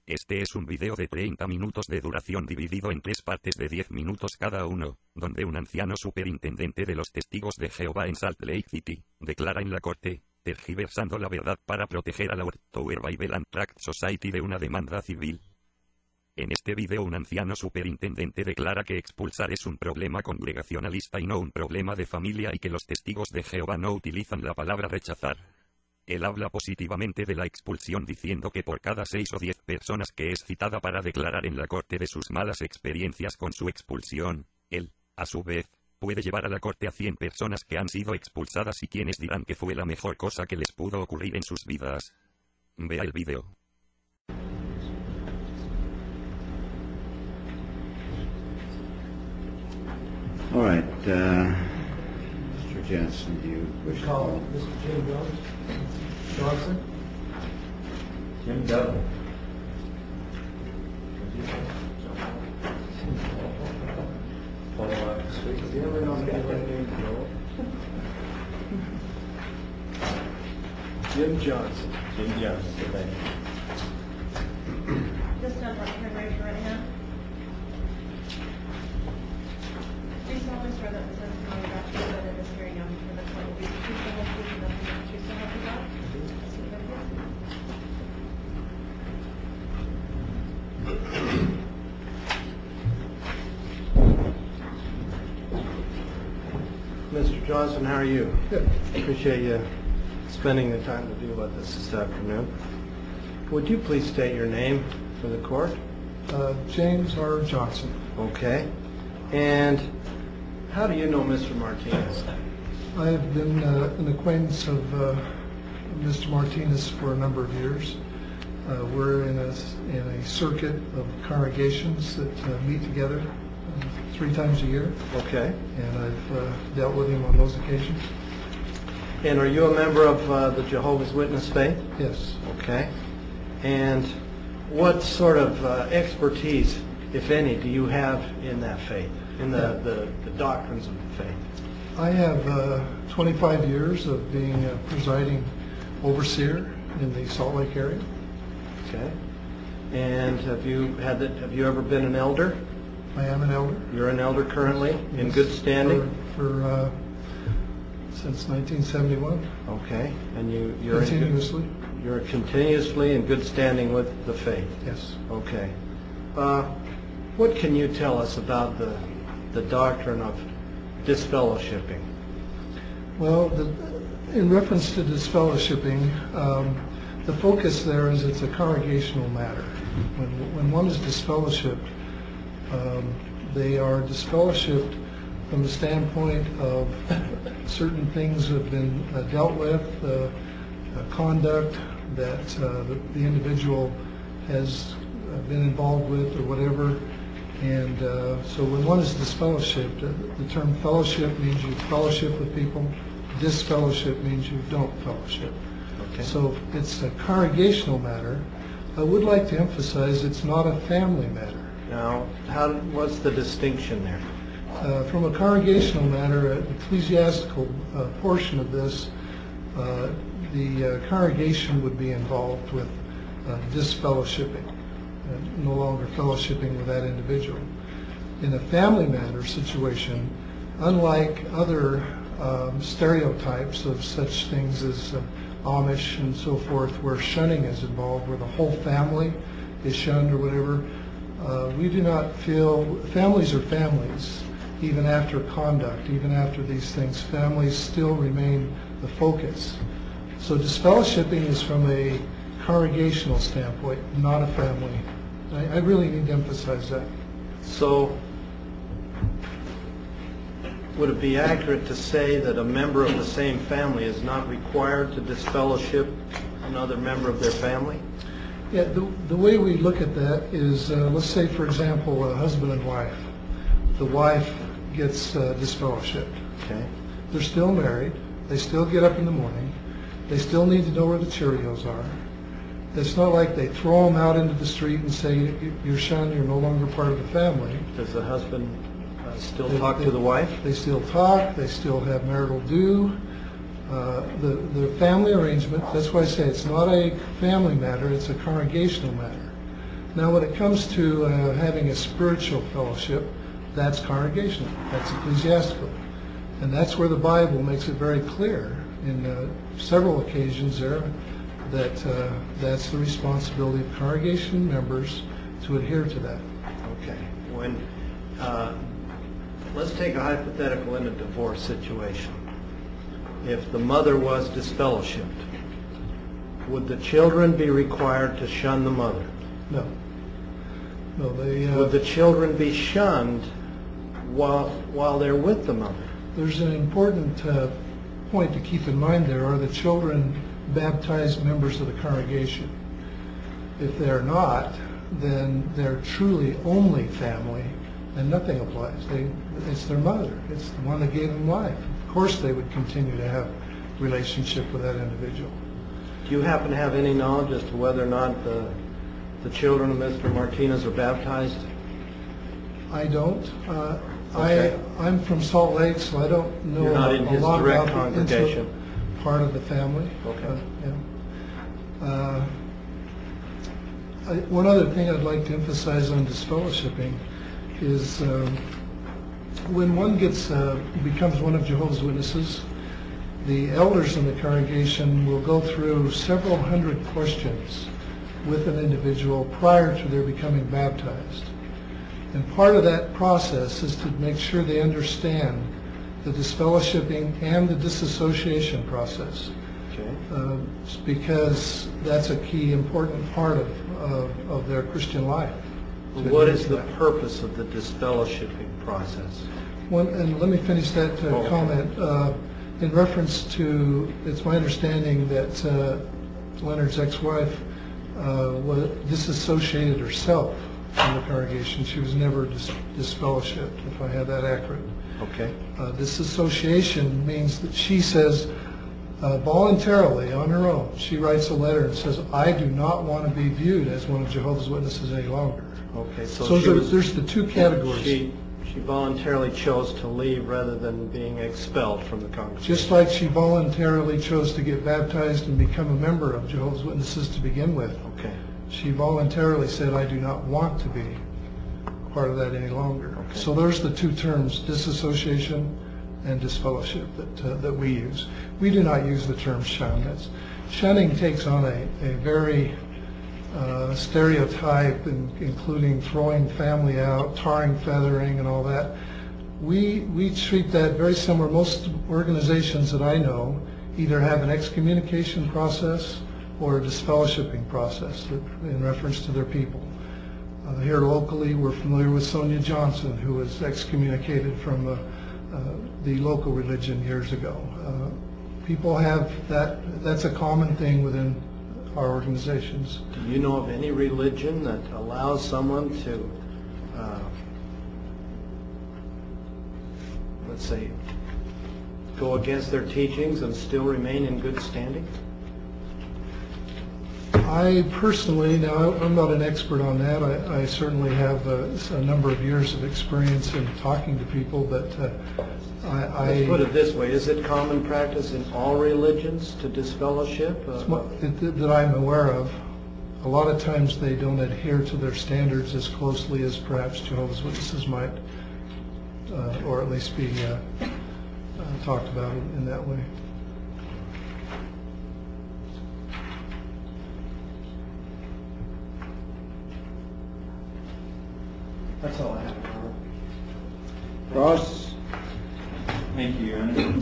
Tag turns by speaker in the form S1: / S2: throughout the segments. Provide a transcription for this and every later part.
S1: Este es un video de 30 minutos de duración dividido en 3 partes de 10 minutos cada uno, donde un anciano superintendente de los Testigos de Jehová en Salt Lake City, declara en la corte, tergiversando la verdad para proteger a la Watchtower Bible and Tract Society de una demanda civil. En este video un anciano superintendente declara que expulsar es un problema congregacionalista y no un problema de familia y que los Testigos de Jehová no utilizan la palabra rechazar. Él habla positivamente de la expulsión diciendo que por cada 6 o 10 personas que es citada para declarar en la corte de sus malas experiencias con su expulsión, él, a su vez, puede llevar a la corte a 100 personas que han sido expulsadas y quienes dirán que fue la mejor cosa que les pudo ocurrir en sus vidas. Vea el video.
S2: All right, Mr. Jensen, do you wish to call?
S3: Mr. Jim Johnson? Jim Dudley. Jim Johnson. Jim Johnson, thank you.
S4: Just stand up and raise your right hand. Please solemnly swear that the testimony about you that in this hearing on before the court will be the truth, the whole truth, and nothing but the truth, so help you God? Yes, you
S3: Mr. Johnson, how are you? Good. Appreciate you spending the time to do about this afternoon. Would you please state your name for the court?
S5: James R. Johnson.
S3: Okay. And how do you know Mr. Martinez?
S5: I have been an acquaintance of Mr. Martinez for a number of years. We're in a circuit of congregations that meet together 3 times a year.
S3: Okay.
S5: And I've dealt with him on those occasions.
S3: And are you a member of the Jehovah's Witness faith?
S5: Yes.
S3: Okay. And what sort of expertise, if any, do you have in that faith, in the doctrines of the faith?
S5: I have 25 years of being a presiding overseer in the Salt Lake area.
S3: Okay. And have you ever been an elder?
S5: I am an elder.
S3: You're an elder currently, in good standing?
S5: For since 1971.
S3: Okay. And you're
S5: continuously.
S3: You're continuously in good standing with the faith?
S5: Yes.
S3: Okay. What can you tell us about the doctrine of disfellowshipping?
S5: Well, in reference to disfellowshipping, the focus there is it's a congregational matter. When one is disfellowshipped, they are disfellowshipped from the standpoint of certain things have been dealt with, conduct that the individual has been involved with or whatever. And so when one is disfellowshipped, the term fellowship means you fellowship with people. Disfellowship means you don't fellowship.
S3: Okay.
S5: So it's a congregational matter. I would like to emphasize it's not a family matter.
S3: Now, what's the distinction there?
S5: From a congregational matter, an ecclesiastical portion of this, the congregation would be involved with disfellowshipping, no longer fellowshipping with that individual. In a family matter situation, unlike other stereotypes of such things as Amish and so forth, where shunning is involved, where the whole family is shunned or whatever, we do not feel, families are families, even after conduct, even after these things, families still remain the focus. So disfellowshipping is from a congregational standpoint, not a family. I really need to emphasize that.
S3: So, would it be accurate to say that a member of the same family is not required to disfellowship another member of their family?
S5: Yeah, the way we look at that is, let's say, for example, a husband and wife. The wife gets disfellowshipped.
S3: Okay. They're
S5: still married. They still get up in the morning. They still need to know where the Cheerios are. It's not like they throw them out into the street and say, you're shunned, you're no longer part of the family.
S3: Does the husband still talk to the wife?
S5: They still talk. They still have marital due. The family arrangement, that's why I say it's not a family matter, it's a congregational matter. Now, when it comes to having a spiritual fellowship, that's congregational, that's ecclesiastical. And that's where the Bible makes it very clear in several occasions there that that's the responsibility of congregation members to adhere to that.
S3: Okay. When let's take a hypothetical in a divorce situation. If the mother was disfellowshipped, would the children be required to shun the mother?
S5: No. No, they...
S3: Would the children be shunned while they're with the mother?
S5: There's an important point to keep in mind there. Are the children baptized members of the congregation? If they're not, then they're truly only family, and nothing applies. It's their mother. It's the one that gave them life. Of course they would continue to have relationship with that individual.
S3: Do you happen to have any knowledge as to whether or not the children of Mr. Martinez are baptized?
S5: I don't.
S3: Okay.
S5: I'm from Salt Lake, so I don't know
S3: You're not in
S5: a
S3: his
S5: lot
S3: direct
S5: about the
S3: congregation.
S5: intimate part of the family.
S3: Okay.
S5: Yeah. One other thing I'd like to emphasize on disfellowshipping is when one becomes one of Jehovah's Witnesses, the elders in the congregation will go through several hundred questions with an individual prior to their becoming baptized. And part of that process is to make sure they understand the disfellowshipping and the disassociation process.
S3: Okay.
S5: Because that's a key important part of their Christian life.
S3: What is the purpose of the disfellowshipping process?
S5: And let me finish that comment. In reference to, it's my understanding that Leonard's ex-wife disassociated herself from the congregation. She was never disfellowshipped, if I have that accurate.
S3: Okay.
S5: Disassociation means that she says voluntarily, on her own, she writes a letter and says, I do not want to be viewed as one of Jehovah's Witnesses any longer.
S3: Okay.
S5: So there's the two categories.
S3: She voluntarily chose to leave rather than being expelled from the congregation.
S5: Just like she voluntarily chose to get baptized and become a member of Jehovah's Witnesses to begin with.
S3: Okay.
S5: She voluntarily said, I do not want to be part of that any longer.
S3: Okay.
S5: So there's the two terms, disassociation and disfellowship, that we use. We do not use the term shun. Shunning takes on a very stereotype, including throwing family out, tarring, feathering, and all that. We treat that very similar. Most organizations that I know either have an excommunication process or a disfellowshipping process in reference to their people. Here locally, we're familiar with Sonia Johnson, who was excommunicated from the local religion years ago. People have that. That's a common thing within our organizations.
S3: Do you know of any religion that allows someone to, let's say, go against their teachings and still remain in good standing?
S5: I personally, now I'm not an expert on that. I certainly have a number of years of experience in talking to people, but
S3: Let's put it this way, is it common practice in all religions to disfellowship?
S5: That I'm aware of. A lot of times they don't adhere to their standards as closely as perhaps Jehovah's Witnesses might, or at least be talked about in that way.
S3: That's all I have.
S2: Ross?
S6: Thank you, Your Honor.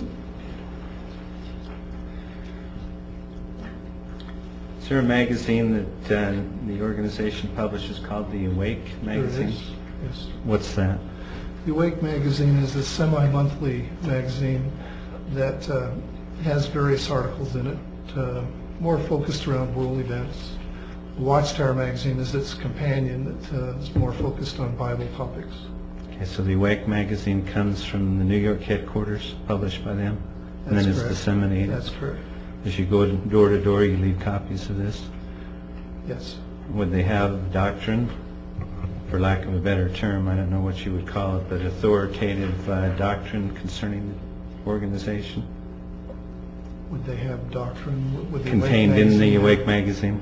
S6: Is there a magazine that the organization publishes called the Awake magazine?
S5: There is, yes.
S6: What's that?
S5: The Awake magazine is a semi-monthly magazine that has various articles in it, more focused around world events. The Watchtower magazine is its companion that is more focused on Bible topics.
S6: Okay, so the Awake magazine comes from the New York headquarters, published by them, and
S5: That's
S6: then is
S5: correct.
S6: disseminated.
S5: That's correct.
S6: As you go door to door, you leave copies of this.
S5: Yes.
S6: Would they have doctrine, for lack of a better term, I don't know what you would call it, but authoritative doctrine concerning the organization?
S5: Would they have doctrine? Would the
S6: Contained
S5: Awake
S6: in the
S5: magazine
S6: Awake magazine?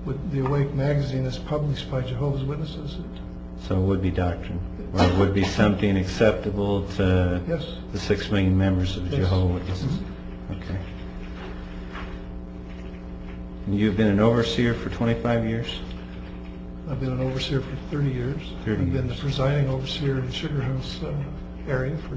S5: The Awake magazine is published by Jehovah's Witnesses.
S6: So it would be doctrine, or it would be something acceptable to
S5: Yes.
S6: the 6 million members of
S5: Yes.
S6: Jehovah's Witnesses? Okay. And you've been an overseer for 25 years?
S5: I've been an overseer for 30 years.
S6: 30
S5: I've been the
S6: years.
S5: presiding overseer in Sugar House area for